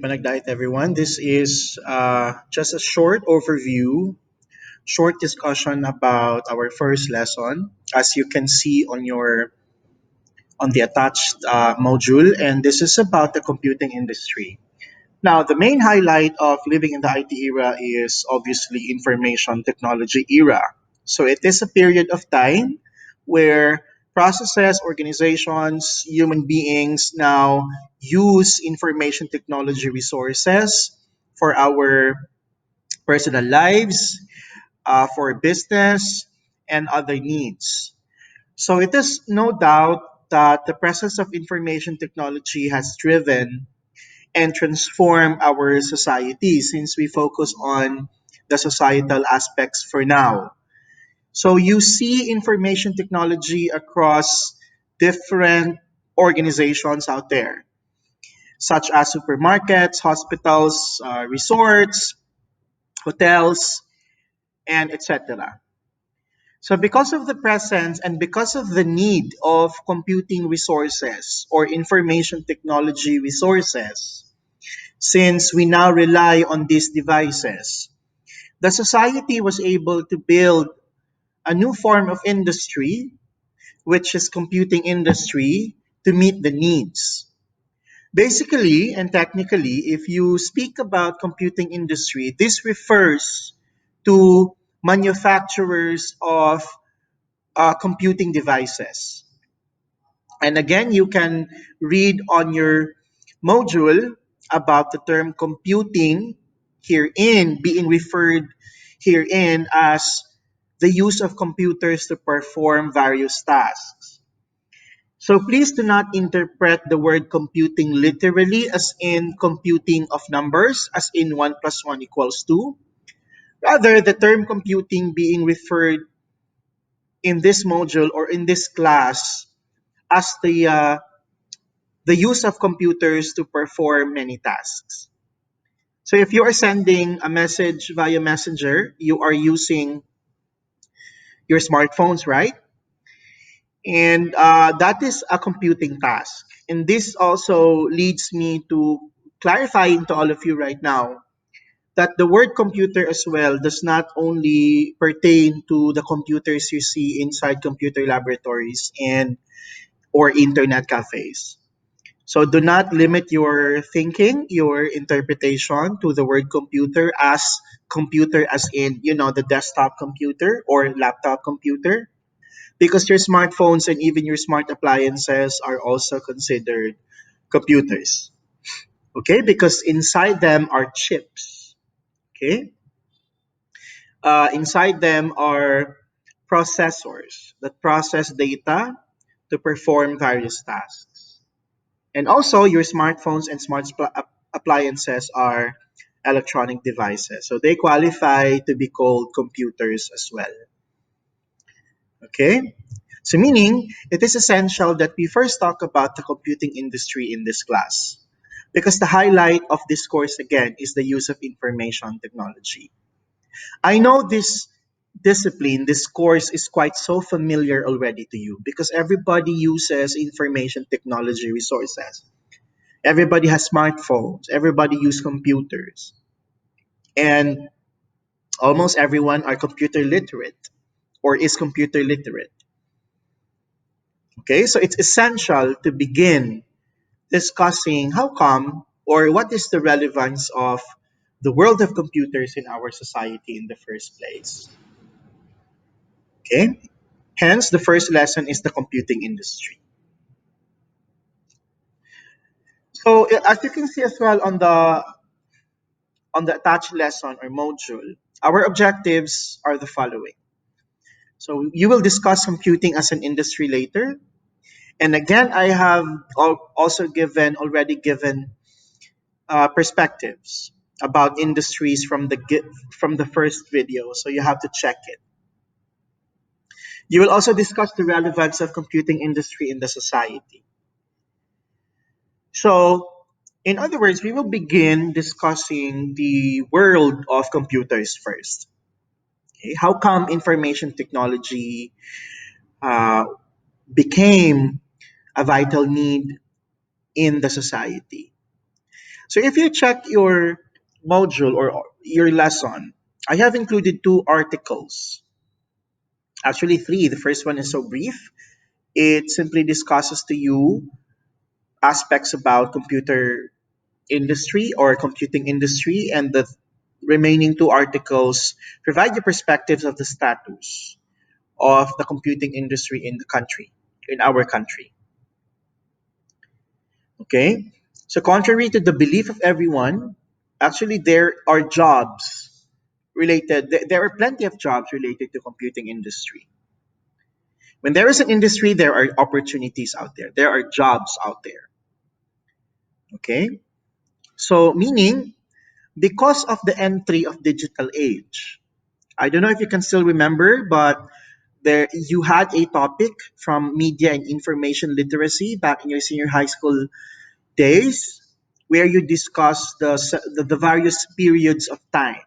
Managdiet, everyone. This is just a short overview, short discussion about our first lesson, as you can see on the attached module, and this is about the computing industry. Now, the main highlight of living in the IT era is obviously information technology era. So it is a period of time where processes, organizations, human beings now use information technology resources for our personal lives, for business, and other needs. So it is no doubt that the presence of information technology has driven and transform our society since we focus on the societal aspects for now. So you see information technology across different organizations out there, such as supermarkets, hospitals, resorts, hotels, and etc. So because of the presence and because of the need of computing resources or information technology resources, since we now rely on these devices, the society was able to build a new form of industry, which is computing industry, to meet the needs. Basically and technically, if you speak about computing industry, this refers to manufacturers of computing devices. And again, you can read on your module about the term computing herein being referred herein as the use of computers to perform various tasks. So please do not interpret the word computing literally as in computing of numbers, as in 1 plus 1 equals 2. Rather, the term computing being referred in this module or in this class as the use of computers to perform many tasks. So if you are sending a message via Messenger, you are using your smartphones, right? And that is a computing task. And this also leads me to clarifying to all of you right now that the word computer as well does not only pertain to the computers you see inside computer laboratories and or internet cafes. So do not limit your thinking, your interpretation to the word computer as in, the desktop computer or laptop computer, because your smartphones and even your smart appliances are also considered computers. Okay? Because inside them are chips. Okay? Inside them are processors that process data to perform various tasks. And also, your smartphones and appliances are electronic devices. So they qualify to be called computers as well. Okay? So, meaning, it is essential that we first talk about the computing industry in this class. Because the highlight of this course, again, is the use of information technology. I know this discipline, this course is quite so familiar already to you because everybody uses information technology resources. Everybody has smartphones, everybody uses computers, and almost everyone are computer literate or is computer literate. Okay, so it's essential to begin discussing how come or what is the relevance of the world of computers in our society in the first place. Okay, hence the first lesson is the computing industry. So as you can see as well on the attached lesson or module, our objectives are the following. So you will discuss computing as an industry later. And again, I have also already given perspectives about industries from the first video. So you have to check it. You will also discuss the relevance of computing industry in the society. So, in other words, we will begin discussing the world of computers first. Okay? How come information technology uh, became a vital need in the society? So if you check your module or your lesson, I have included two articles. Actually, three. The first one is so brief. It simply discusses to you aspects about computer industry or computing industry, and the remaining two articles provide you perspectives of the status of the computing industry in the country, in our country. Okay? So, contrary to the belief of everyone, actually, there are jobs related, there are plenty of jobs related to computing industry. When there is an industry, there are opportunities out there, there are jobs out there. Okay? So, meaning, because of the entry of digital age, I don't know if you can still remember, but there you had a topic from media and information literacy back in your senior high school days where you discuss the various periods of time.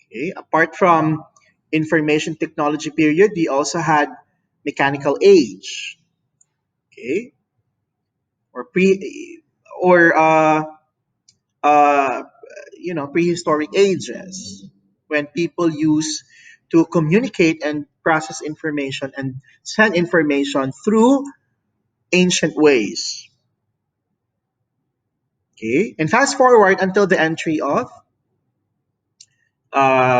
Okay? Apart from information technology period, we also had mechanical age, okay, or pre or uh, prehistoric ages when people use to communicate and process information and send information through ancient ways. Okay, and fast forward until the entry of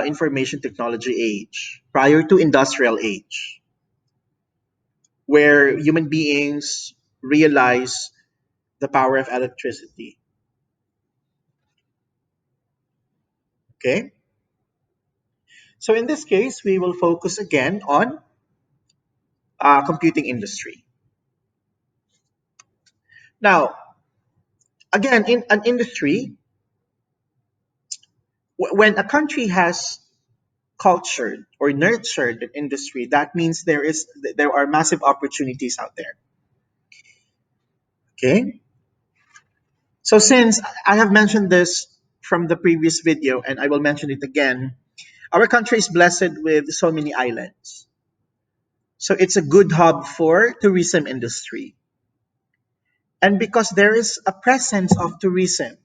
information technology age, prior to industrial age, where human beings realize the power of electricity. Okay, so in this case, we will focus again on computing industry. Now, again, in an industry, when a country has cultured or nurtured an industry, that means there are massive opportunities out there. Okay, so since I have mentioned this from the previous video, and I will mention it again, our country is blessed with so many islands. So it's a good hub for tourism industry. And because there is a presence of tourism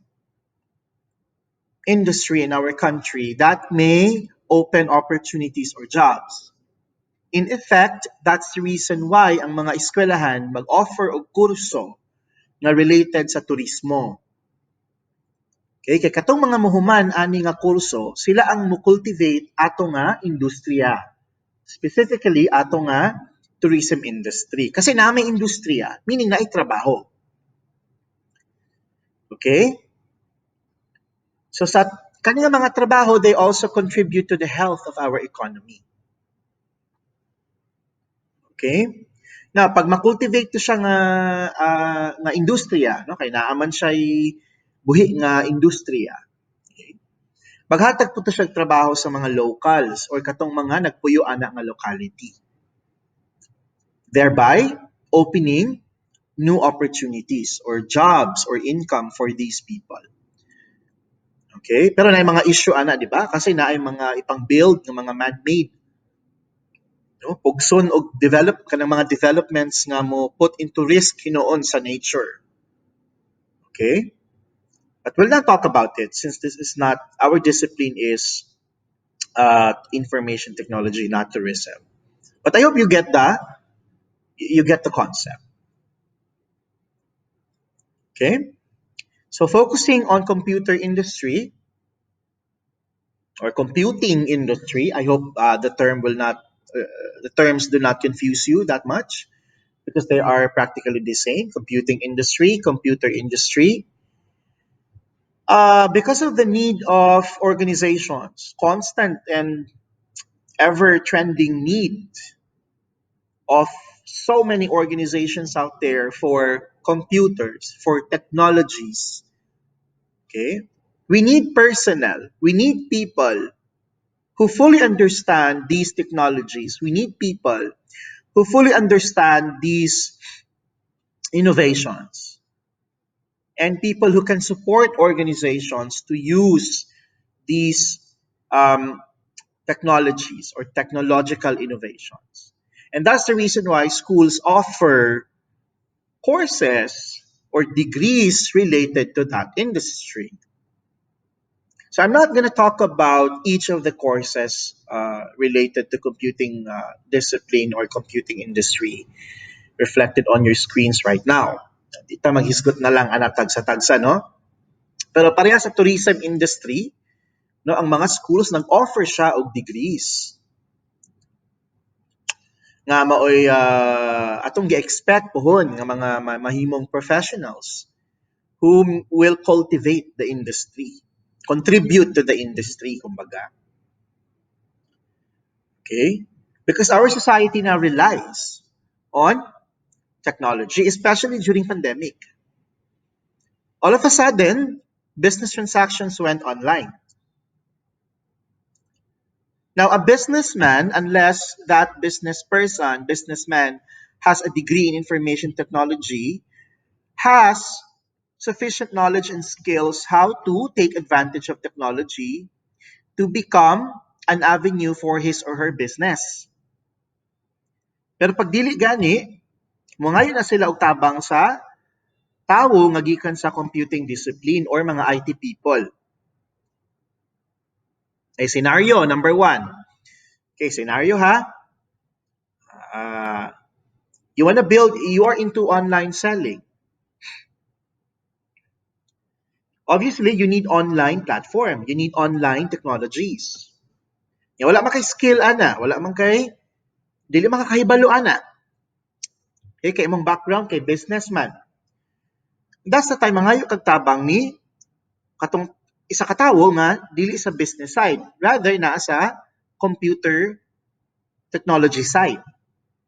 industry in our country, that may open opportunities or jobs. In effect, that's the reason why ang mga eskwelahan mag-offer og kurso nga related sa turismo. Okay, kay katong mga muhuman ani nga kurso, sila ang mo-cultivate ato nga industriya. Specifically ato nga tourism industry. Kasi na may industriya, meaning na trabaho. Okay? So sa kanila mga trabaho, they also contribute to the health of our economy. Okay? Na pag makultivate to siya nga industriya, no, kay naaman siya buhi nga industriya. Okay? Maghatag po to siya trabaho sa mga locals or katong mga nagpuyo ana nga locality. Thereby opening new opportunities or jobs or income for these people. Okay? Pero na mga issue ana, di ba? Kasi na mga ipang build ng mga man-made, no? Pugson og develop kanang mga developments nga mo put into risk hinoon sa nature. Okay? But we'll not talk about it since this is not our discipline is information technology, not tourism. But I hope you get that. You get the concept. Okay? So focusing on computer industry or computing industry, I hope the terms do not confuse you that much because they are practically the same. Computing industry, computer industry. Because of the need of organizations, constant and ever trending need of so many organizations out there for computers, for technologies. Okay? We need personnel. We need people who fully understand these technologies. We need people who fully understand these innovations and people who can support organizations to use these um, technologies or technological innovations. And that's the reason why schools offer courses or degrees related to that industry. So I'm not going to talk about each of the courses related to computing discipline or computing industry reflected on your screens right now. Dito maghisgot na lang ana tagsa-tagsa, no? Pero pareha sa tourism industry, no, ang mga schools nag-offer siya og degrees nga maoy atong gi-expect pohon nga mga mahimong professionals who will cultivate the industry, contribute to the industry, kumbaga. Okay? Because our society now relies on technology, especially during pandemic. All of a sudden, business transactions went online. Now, a businessman, unless that businessman has a degree in information technology, has sufficient knowledge and skills how to take advantage of technology to become an avenue for his or her business. Pero pag dili gani, mo ngayon na sila og tabang sa tawo nga gikan sa computing discipline or mga IT people. Okay, scenario number 1. Okay, scenario ha. Uh, you are into online selling. Obviously, you need online platform. You need online technologies. Wala man kay skill ana, wala man kay dili makakahibalo ana. Okay, kay imong background kay businessman. That's the time mangayo kag tabang ni katong isa ka tawo nga dili sa business side, rather na sa computer technology side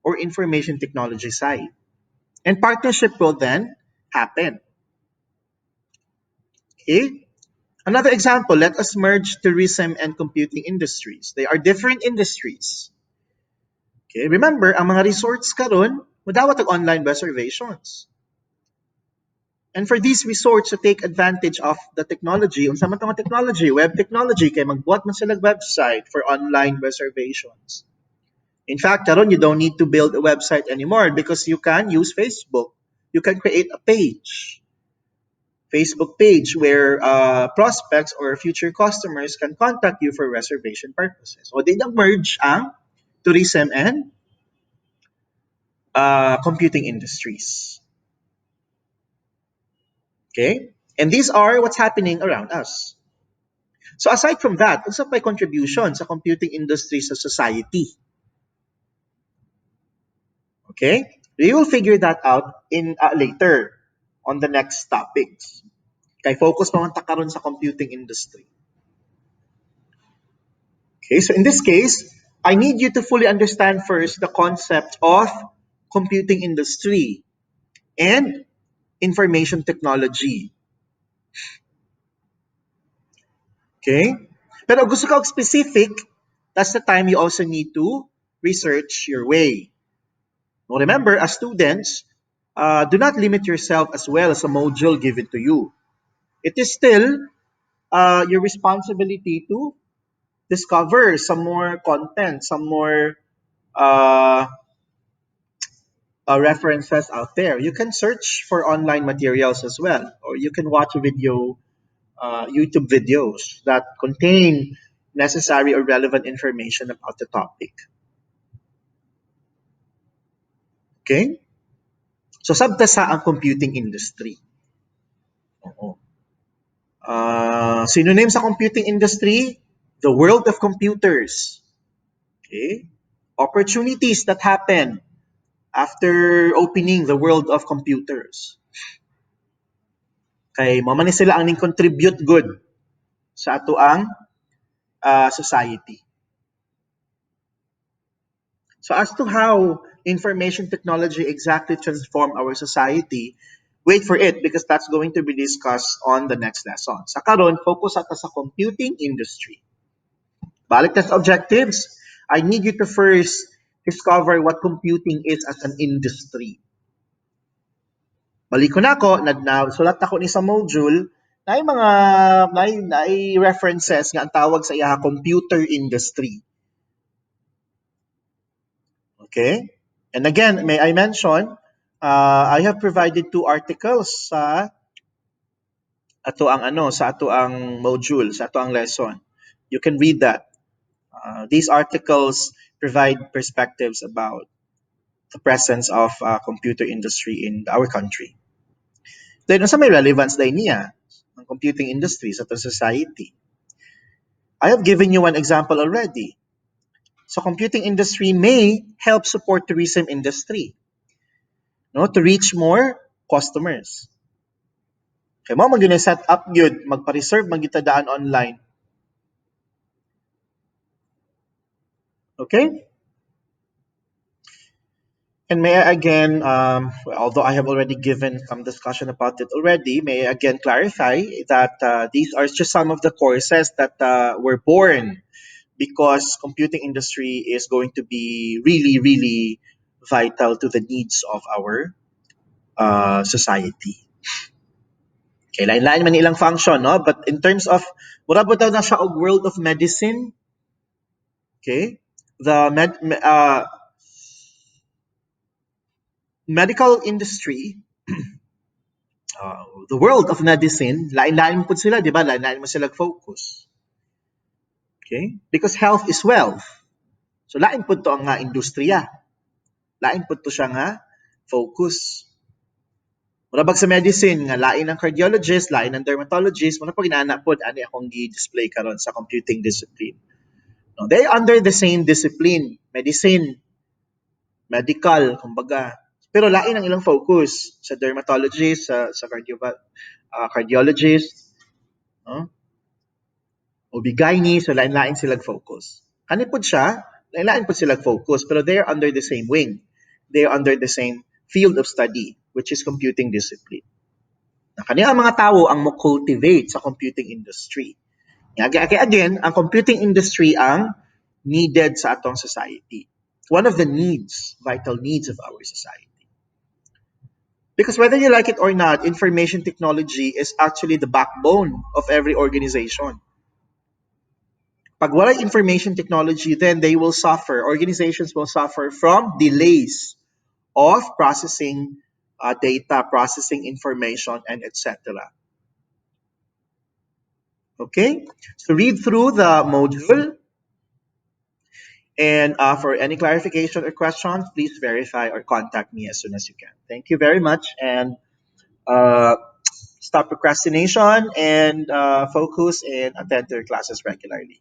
or information technology side. And partnership will then happen. Okay? Another example, let us merge tourism and computing industries. They are different industries. Okay, remember, ang mga resorts karon, madawat og online reservations. And for these resorts to take advantage of the technology, unsa man tong technology, web technology, kay magbuhat man sila website for online reservations. In fact, karon you don't need to build a website anymore because you can use Facebook. You can create a page, Facebook page, where prospects or future customers can contact you for reservation purposes. O di merge ang tourism and computing industries. Okay? And these are what's happening around us. So aside from that, unsa pay contribution sa computing industry sa society? Okay? We will figure that out in later on the next topics. Kay focus pa man ta karon sa computing industry. Okay, so in this case, I need you to fully understand first the concept of computing industry and information technology. Okay? Pero gusto ka specific, that's the time you also need to research your way. Now remember, as students, do not limit yourself as well as a module given to you. It is still your responsibility to discover some more content, some more uh, references out there. You can search for online materials as well, or you can watch YouTube videos that contain necessary or relevant information about the topic. Okay? So, sabtasa ang computing industry. Oo. Synonym sa computing industry, the world of computers. Okay? Opportunities that happen after opening the world of computers. Kay mo man ni sila ang ning contribute good sa ato ang society. So as to how information technology exactly transform our society, wait for it because that's going to be discussed on the next lesson. Sa karon, focus ata sa computing industry. Balik na sa objectives, I need you to first discover what computing is as an industry. Balik ko na ako, sulat ako ni sa module, na mga references nga ang tawag sa iya computer industry. Okay? And again, may I mention, I have provided two articles sa ato ang sa ato ang module, sa ato ang lesson. You can read that. These articles provide perspectives about the presence of computer industry in our country. Then, sa may relevance din niya, ang computing industry sa ating society. I have given you one example already. So, computing industry may help support tourism industry, no, to reach more customers. Kaya mo mag set up yun, magpa-reserve, magitadaan online. Okay? And may I again, although I have already given some discussion about it already, may I again clarify that these are just some of the courses that were born because computing industry is going to be really, really vital to the needs of our society. Okay, lain-lain man ilang function, no? But in terms of, mura ba daw na siya og world of medicine? Okay? The medical industry, the world of medicine, lain-lain po sila, di ba? Lain-lain mo sila focus. Okay? Because health is wealth. So, lain po to ang nga industriya. Lain po to siya nga focus. Mura bag sa medicine, nga lain ang cardiologist, lain ang dermatologist, muna pag inaanak po, ani akong i-display karon sa computing discipline. No, they under the same discipline, medicine, medical, kumbaga. Pero lain ang ilang focus sa dermatologist, sa cardiologist, no? OB-GYN, so lain-lain sila focus. Kani po siya, lain-lain po sila focus, pero they are under the same wing. They are under the same field of study, which is computing discipline. Na kani ang mga tao ang mo-cultivate sa computing industry. Again, ang computing industry ang needed sa atong society. One of the needs, vital needs of our society. Because whether you like it or not, information technology is actually the backbone of every organization. Pag wala information technology, then they will suffer. Organizations will suffer from delays of processing data, processing information, and etc. Okay? So read through the module. And for any clarification or questions, please verify or contact me as soon as you can. Thank you very much. And uh, stop procrastination and focus and attend to your classes regularly.